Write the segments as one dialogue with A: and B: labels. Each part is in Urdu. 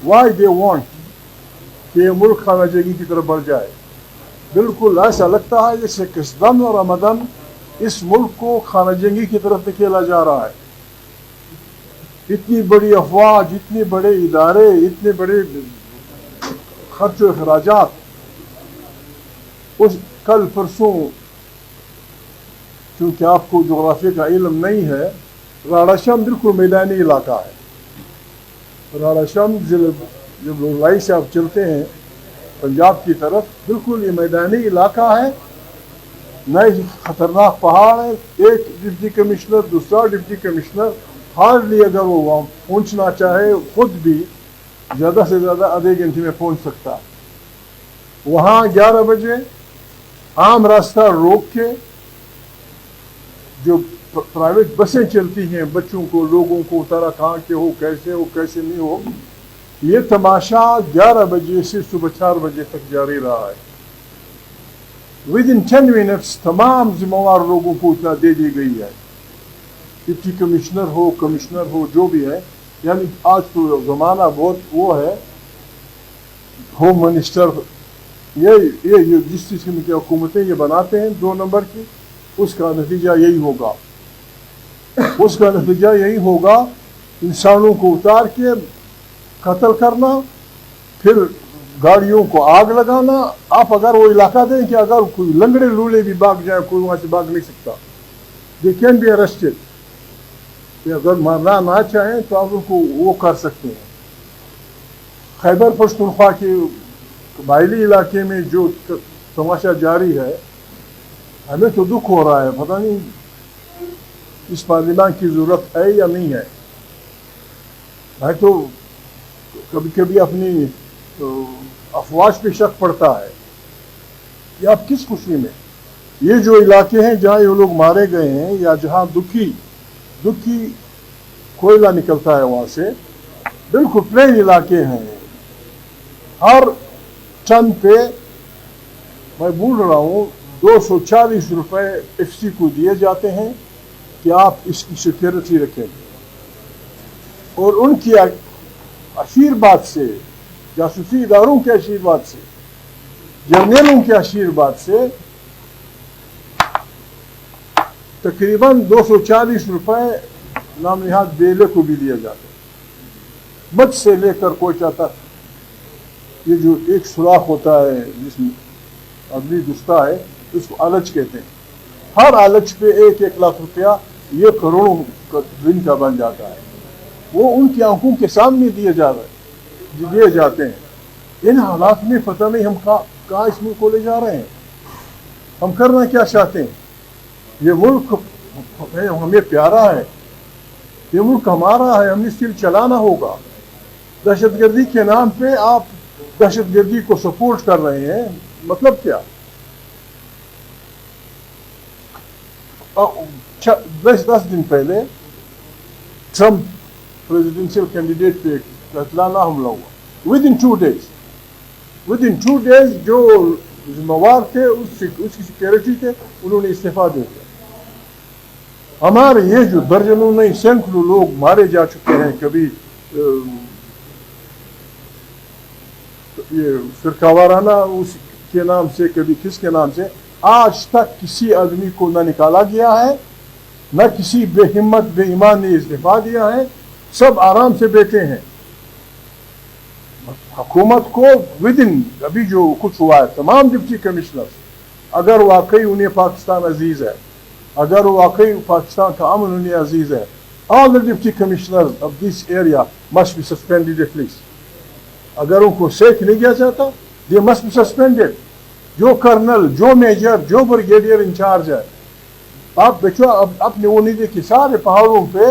A: وائی دے وانٹ کہ یہ ملک خانہ جنگی کی طرف بڑھ جائے. بالکل ایسا لگتا ہے جیسے قصدن اور عمدن اس ملک کو خانہ جنگی کی طرف دھکیلا جا رہا ہے. اتنی بڑی افواج، اتنے بڑے ادارے، اتنے بڑے خرچ و اخراجات. کل پرسوں، چونکہ آپ کو جغرافیہ کا علم نہیں ہے، راڑا شم بالکل میدانی علاقہ ہے. راڑا شم جب لائی سے آپ چلتے ہیں پنجاب کی طرف، بالکل یہ میدانی علاقہ ہے. نئے خطرناک پہاڑ ہے. ایک ڈپٹی کمشنر، دوسرا ڈپٹی کمشنر، ہارڈلی اگر وہ وہاں پہنچنا چاہے خود بھی زیادہ سے زیادہ آدھے گھنٹے میں پہنچ سکتا. وہاں 11 بجے عام راستہ روک کے جو پرائیویٹ بسیں چلتی ہیں بچوں کو، لوگوں کو اتارا کہاں کے ہو کیسے نہیں ہو، یہ تماشا 11 بجے سے صبح 4 بجے تک جاری رہا ہے. ودن 10 منٹس تمام ذمہ وار لوگوں کو اتنا دے دی گئی ہے. ڈپٹی کمشنر ہو جو بھی ہے. یعنی آج تو زمانہ بہت وہ ہے، ہوم منسٹر یہ جس چیز کی حکومتیں یہ بناتے ہیں 2 نمبر کی، اس کا نتیجہ یہی ہوگا انسانوں کو اتار کے قتل کرنا، پھر گاڑیوں کو آگ لگانا. آپ اگر وہ علاقہ دیں کہ اگر کوئی لنگڑے لولے بھی بھاگ جائیں، کوئی وہاں سے بھاگ نہیں سکتا. They can be arrested. اگر مارنا نہ چاہیں تو آپ ان کو وہ کر سکتے ہیں. خیبر پختونخوا کے قبائلی علاقے میں جو تماشا جاری ہے، ہمیں تو دکھ ہو رہا ہے. پتہ نہیں اس پارلیمان کی ضرورت ہے یا نہیں ہے. میں تو کبھی کبھی اپنی افواج پہ شک پڑتا ہے کہ آپ کس خوشی میں. یہ جو علاقے ہیں جہاں یہ لوگ مارے گئے ہیں، یا جہاں دکھی کوئلہ نکلتا ہے وہاں سے، بالکل پلین علاقے ہیں. ہر ٹن پہ میں بول رہا ہوں 240 روپے FC کو دیے جاتے ہیں کہ آپ اس کی سیکورٹی رکھیں. اور ان کی آشیرواد سے، جاسوسی اداروں کے آشیرواد سے، جرنیلوں کے آشیرواد سے تقریباً 240 روپے نام نہاد بیلے کو بھی دیا جاتا ہے. مچھ سے لے کر کوئٹہ تک یہ جو ایک سوراخ ہوتا ہے جس میں اگلی گستا ہے، اس کو آلچ کہتے ہیں. ہر آلچ پہ 1 لاکھ روپیہ یہ کروڑوں دن کا بن جاتا ہے. وہ ان کی آنکھوں کے سامنے دیے جاتے ہیں. ان حالات میں پتہ نہیں ہم کہاں اس ملک کو لے جا رہے ہیں. ہم کرنا کیا چاہتے ہیں؟ یہ ملک ہمیں پیارا ہے، یہ ملک ہمارا ہے، ہم نے اس کے چلانا ہوگا. دہشت گردی کے نام پہ آپ دہشت گردی کو سپورٹ کر رہے ہیں، مطلب کیا؟ 10 دن پہلے ٹرمپ پریزیڈنشل کینڈیڈیٹ پہ قتلانہ حملہ ہوا. ودن 2 days جو ذمہ وار تھے اس کی سیکورٹی تھے، انہوں نے استعفیٰ دے دیا. ہمارے یہ جو درجنوں نہیں سینکڑوں لوگ مارے جا چکے ہیں، کبھی یہ فرقہ وارانہ اس کے نام سے، کبھی کس کے نام سے. آج تک کسی آدمی کو نہ نکالا گیا ہے، نہ کسی بے ہمت بے ایمان نے استعفیٰ دیا ہے. سب آرام سے بیٹھے ہیں. حکومت کو ودن ابھی جو کچھ ہوا ہے، تمام ڈپٹی کمشنر اگر واقعی انہیں پاکستان عزیز ہے، اگر واقعی پاکستان کا امن انہیں عزیز ہے، all the deputy commissioners of this area must be suspended at least. اگر ان کو سیکھ نہیں کیا جاتا، they must be suspended. جو کرنل، جو میجر، جو بریگیڈیئر انچارج ہے، آپ بچو اپنے وہ نہیں دیکھیں. سارے پہاڑوں پہ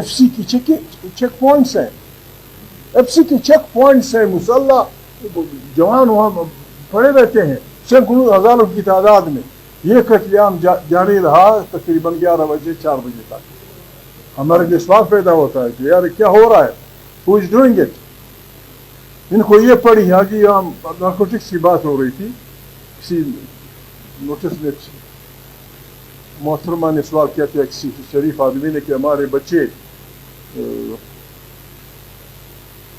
A: FC کی چیک پوائنٹس ہیں. FC کے چیک پوائنٹس ہیں. مسلح جوان وہاں پڑے رہتے ہیں سینکڑوں ہزاروں کی تعداد میں. یہ قتل عام جاری رہا تقریباً 11 بجے 4 بجے تک. ہمارے لیے سوال پیدا ہوتا ہے کہ یار کیا ہو رہا ہے؟ Who is doing it؟ ان کو یہ پڑھی ہے کہ ہم نارکوٹکس کی بات ہو رہی تھی، کسی نوٹس میں محترمہ نے سوال کیا تھا کسی شریف آدمی نے کہ ہمارے بچے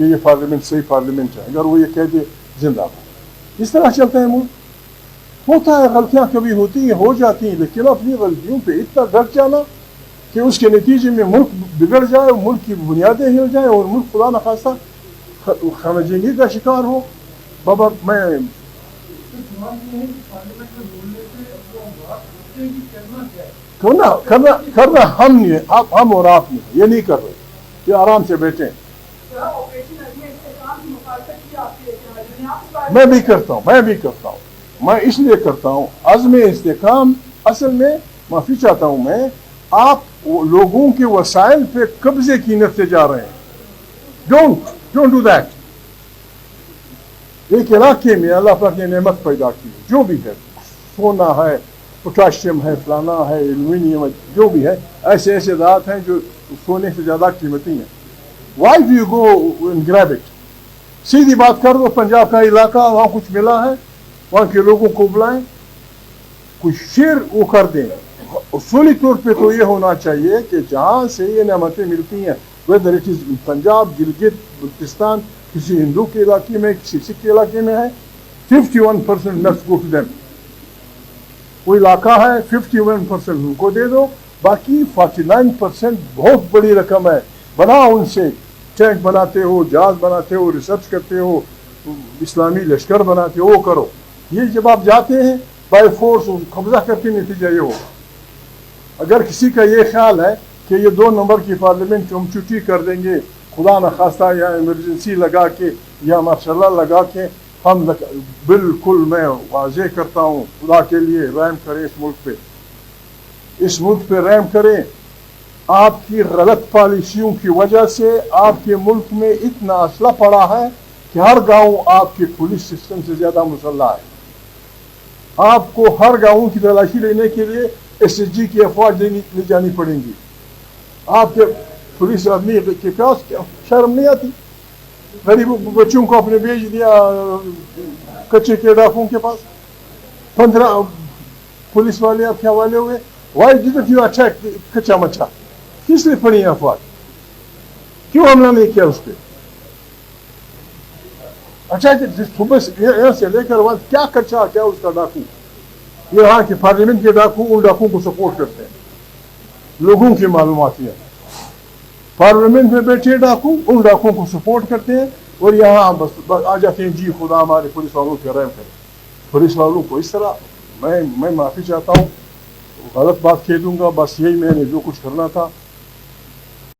A: کہ یہ پارلیمنٹ صحیح پارلیمنٹ ہے، اگر وہ یہ کہہ دے زندہ باد۔ اس طرح چلتے ہیں ملک۔ ہوتا ہے غلطیاں کبھی ہوتی ہیں، ہو جاتی ہیں، لیکن اپنی غلطیوں پہ اتنا ڈٹ جانا کہ اس کے نتیجے میں ملک بگڑ جائے، ملک کی بنیادیں ہل جائیں اور ملک خدا نخواستہ خانہ جنگی کا شکار ہو۔ بابا میں کرنا ہم نہیں، ہم اور آپ نہیں، یہ نہیں کر رہے، یہ آرام سے بیٹھیں۔ میں بھی کرتا ہوں، میں اس لیے کرتا ہوں عزم استحکام، اصل میں معافی چاہتا ہوں میں، آپ لوگوں کے وسائل پہ قبضے کی نیت سے جا رہے ہیں۔ Don't do that. ایک علاقے میں اللہ پاک نے نعمت پیدا کی، جو بھی ہے، سونا ہے، پوٹاشیم ہے، فلانا ہے، ایلومینیم ہے، جو بھی ہے، ایسے ذات ہیں جو سونے سے زیادہ قیمتی ہیں۔ Why do you go and گریب it? سیدھی بات کر دو، پنجاب کا علاقہ، وہاں کچھ ملا ہے، وہاں کے لوگوں کو بلائیں، کچھ شیئر وہ کر دیں۔ اصولی طور پہ تو یہ ہونا چاہیے کہ جہاں سے یہ نعمتیں ملتی ہیں، whether it is Punjab, Gilgit Baltistan, کسی ہندو کے علاقے میں، کسی سکھ کے علاقے میں ہے، 51% must go to them۔ کوئی علاقہ ہے 51% ان کو دے دو، باقی 49% بہت بڑی رقم ہے، بناؤ ان سے، ٹینک بناتے ہو، جہاز بناتے ہو، ریسرچ کرتے ہو، اسلامی لشکر بناتے ہو، وہ کرو۔ یہ جب آپ جاتے ہیں بائی فورس قبضہ کرتے، نتیجہ یہ ہوگا۔ اگر کسی کا یہ خیال ہے کہ یہ 2 نمبر کی پارلیمنٹ ہم چھٹی کر دیں گے، خدا نخواستہ یا ایمرجنسی لگا کے یا ماشاء اللہ لگا کے، ہم بالکل میں واضح کرتا ہوں، خدا کے لیے رحم کریں اس ملک پہ رحم کریں۔ آپ کی غلط پالیسیوں کی وجہ سے آپ کے ملک میں اتنا اسلحہ پڑا ہے کہ ہر گاؤں آپ کے پولیس سسٹم سے زیادہ مسلح ہے۔ آپ کو ہر گاؤں کی تلاشی لینے کے لیے SSG کی افواج لے جانی پڑیں گی۔ آپ کے پولیس آدمی کے پاس شرم نہیں آتی؟ غریب بچوں کو اپنے بھیج دیا کچے کے ڈاکوؤں کے پاس، 15 پولیس والے آپ کے حوالے ہوئے۔ وائی ڈڈنٹ یو اٹیک کچا مچا؟ کس لیے پڑی افواج؟ کیوں حملہ نہیں کیا اس پہ؟ اچھا صبح یہاں سے لے کر وقت کیا کچا، کیا اس کا ڈاکو؟ یہ یہاں کے پارلیمنٹ کے ڈاکو ان ڈاکوؤں کو سپورٹ کرتے ہیں، لوگوں کی معلومات ہیں۔ پارلیمنٹ میں بیٹھے ڈاکو ان ڈاکوؤں کو سپورٹ کرتے ہیں، اور یہاں بس آ جاتے ہیں، جی خدا ہمارے پولیس والوں کے رحم کرے۔ پولیس والوں کو اس طرح میں معافی چاہتا ہوں، غلط بات کہہ دوں گا، بس یہی میں نے جو کچھ کرنا تھا